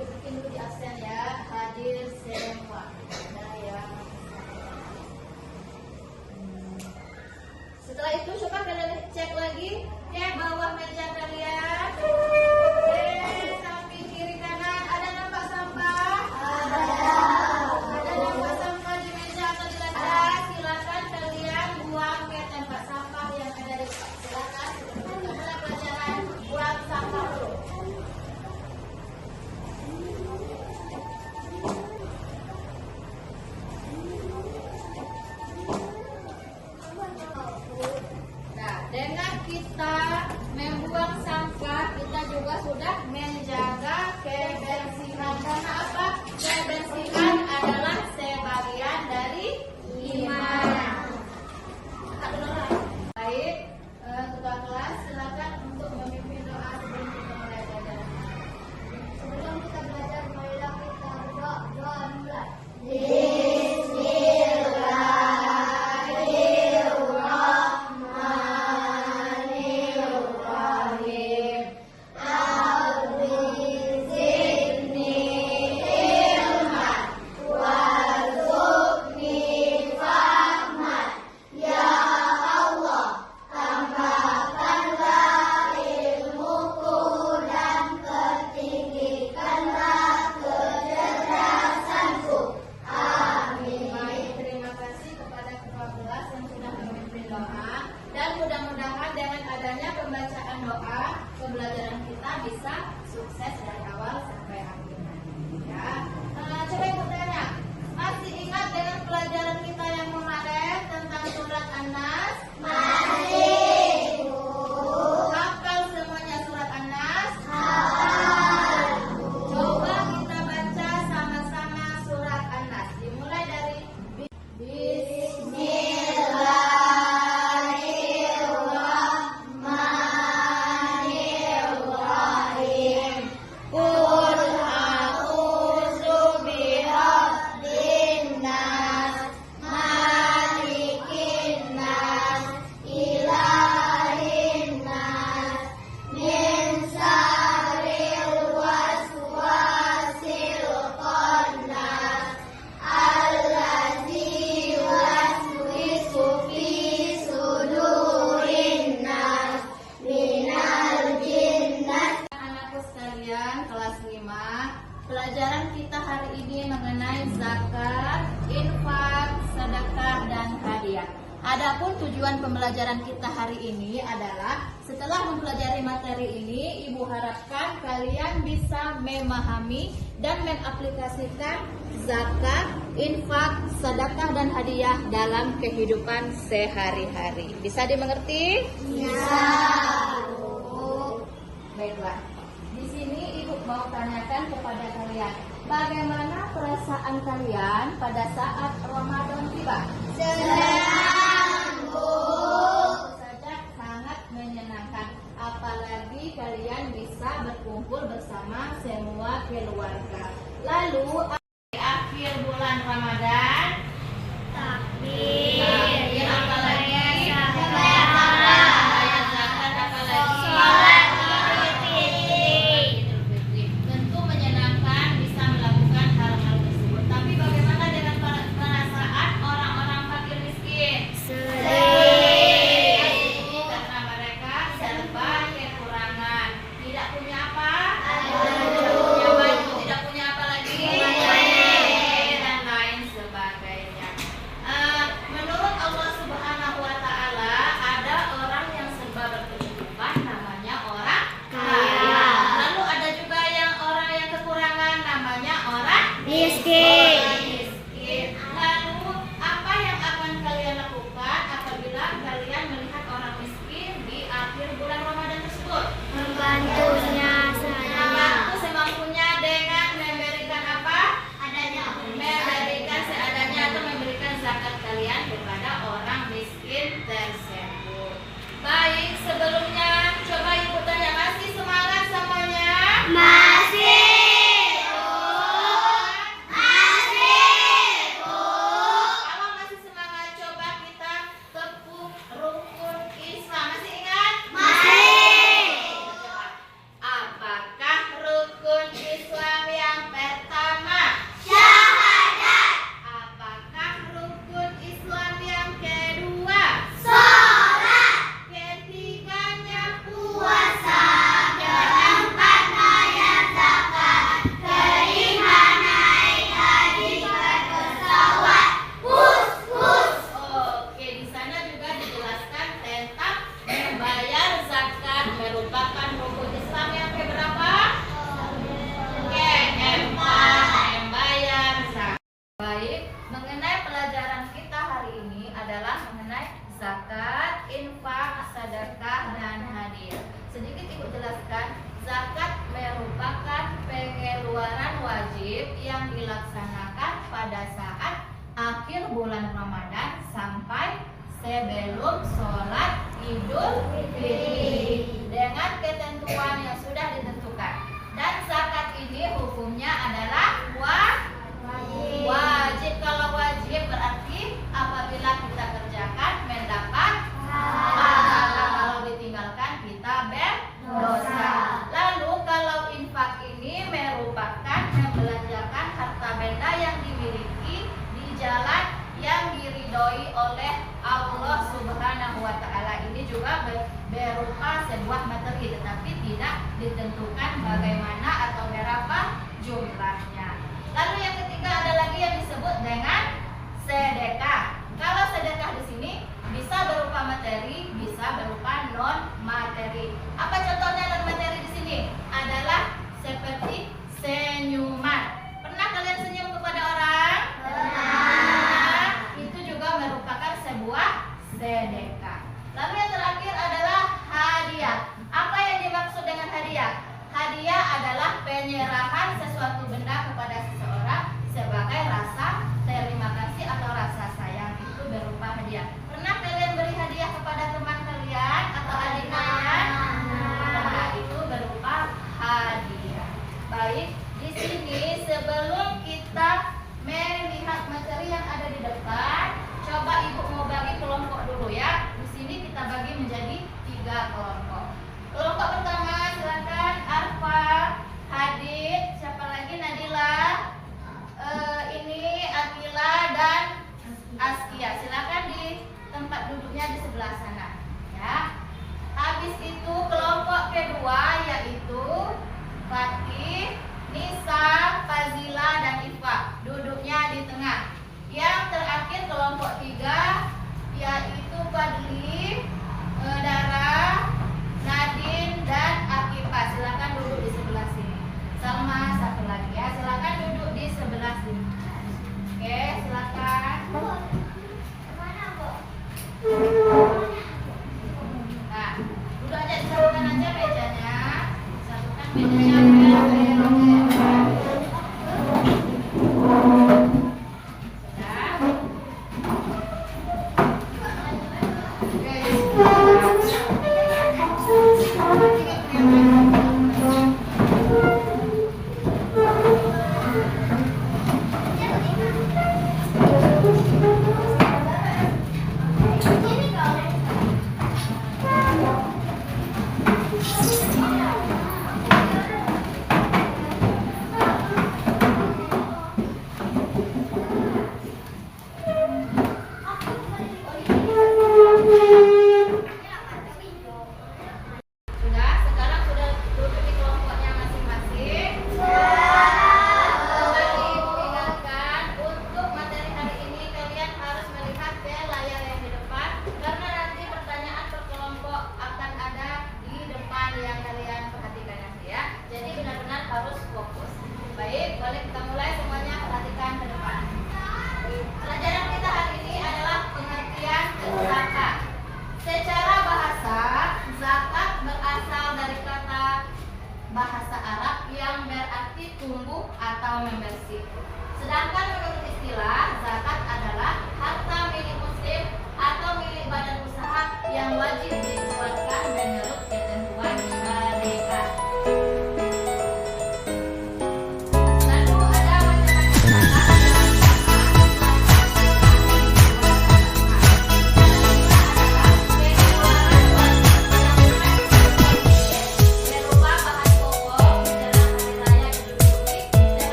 Ibu bikin dulu di absen ya. Hadir semua. Ada yang setelah itu coba kalian cek lagi ke bawah meja kalian. Samping kiri kanan ada nampak sampah? Ada nampak sampah di meja atau di lantai? Silakan kalian buang ke tempat sampah yang ada di depan. Silakan. Mulai pelajaran buang sampah dulu. Nah, dengan kita membuang sampah, kita juga sudah menjaga kebersihan. Karena apa? Kebersihan adalah sebagian dari iman. Baik, ketua kelas silakan untuk memimpin doa sebelum kita mulai belajar. Sebelum kita belajar, marilah kita berdoa mulai. Dan mudah-mudahan dengan adanya pembacaan doa, pembelajaran kita bisa sukses dari awal sampai akhir. Ya, coba ibu tanya, masih ingat dengan pelajaran kita yang kemarin tentang surat An-Nas? Masih. Hafal semuanya surat An-Nas? Hafal. Coba kita baca sama-sama surat An-Nas. Dimulai dari kelas 5. Pelajaran kita hari ini mengenai zakat, infak, sedekah, dan hadiah. Adapun tujuan pembelajaran kita hari ini adalah setelah mempelajari materi ini, Ibu harapkan kalian bisa memahami dan mengaplikasikan zakat, infak, sedekah, dan hadiah dalam kehidupan sehari-hari. Bisa dimengerti? Bisa. Baiklah. Di sini Ibu mau tanyakan kepada kalian, bagaimana perasaan kalian pada saat Ramadan tiba? Senang, Bu. Saja sangat menyenangkan. Apalagi kalian bisa berkumpul bersama semua keluarga. Lalu di akhir bulan Ramadan, takbir, apalagi tidak punya apa? Tidak punya baju. Tidak punya apa lagi? yang dilaksanakan pada saat akhir bulan Ramadan sampai sebelum sholat Idul Fitri dengan ketentuan yang sudah ditentukan. Dan zakat ini hukumnya adalah wajib. Kalau wajib berarti apabila kita kerjakan mendapat pahala, kalau ditinggalkan kita berdosa. Lalu kalau infak ini merupakan membelanjakan harta benda yang dimiliki di jalan yang diridhoi oleh Allah Subhanahu wa Ta'ala. Ini juga berupa sebuah materi, tetapi tidak ditentukan bagaimana atau berapa jumlahnya. Lalu yang ketiga ada lagi yang disebut dengan sedekah. Kalau sedekah di sini bisa berupa materi, bisa berupa non materi. Apa contohnya non materi di sini? Adalah seperti senyuman. Pernah kalian senyum kepada orang? Pernah. Itu juga merupakan sebuah sedekah. Lalu yang terakhir adalah hadiah. Apa yang dimaksud dengan hadiah? Hadiah adalah penyerahan sesuatu benda kepada seseorang sebagai rasa terima kasih atau rasa sayang. Itu berupa hadiah. Pernah kalian beri hadiah kepada teman kalian atau adik kalian? Nah, itu berupa hadiah. Baik, di sini sebelum kita melihat materi yang ada di depan, coba ibu mau bagi kelompok dulu ya. Di sini kita bagi menjadi 3 kelompok. Kelompok pertama silakan Arfa, Hadid, siapa lagi, Nadila, ini Akila dan Askia. Silakan di tempat duduknya di sebelah sana ya. Habis itu kelompok kedua yaitu Fatih, Nisa, Fazila dan Ifa. Duduknya di tengah. Yang terakhir kelompok 3 yaitu Fadli, Dara, Nadine dan Akifah. Silakan duduk di sebelah sini. Salma satu lagi ya. Silakan duduk di sebelah sini. Oke, silakan. Nah, duduk aja, disatukan aja mejanya. Satukan mejanya biar beres.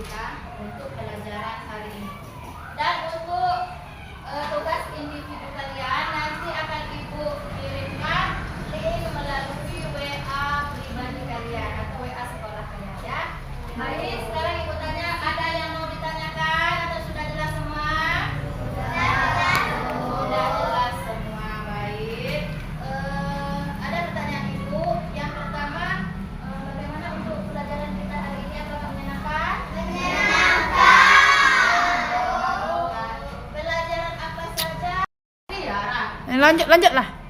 kita untuk pelajaran hari ini. Dan untuk tugas individu kalian nanti akan Ibu kirimkan link melalui WA pribadi kalian atau WA sekolah kalian ya. Baik, sekarang Ibu tanya, ada yang mau ditanyakan atau sudah jelas semua? Sudah jelas semua. Baik. Ada pertanyaan Ibu. Yang pertama, bagaimana untuk pelajaran kita hari ini? Apakah menyenangkan? Pelajaran apa saja? Iya, Lanjutlah.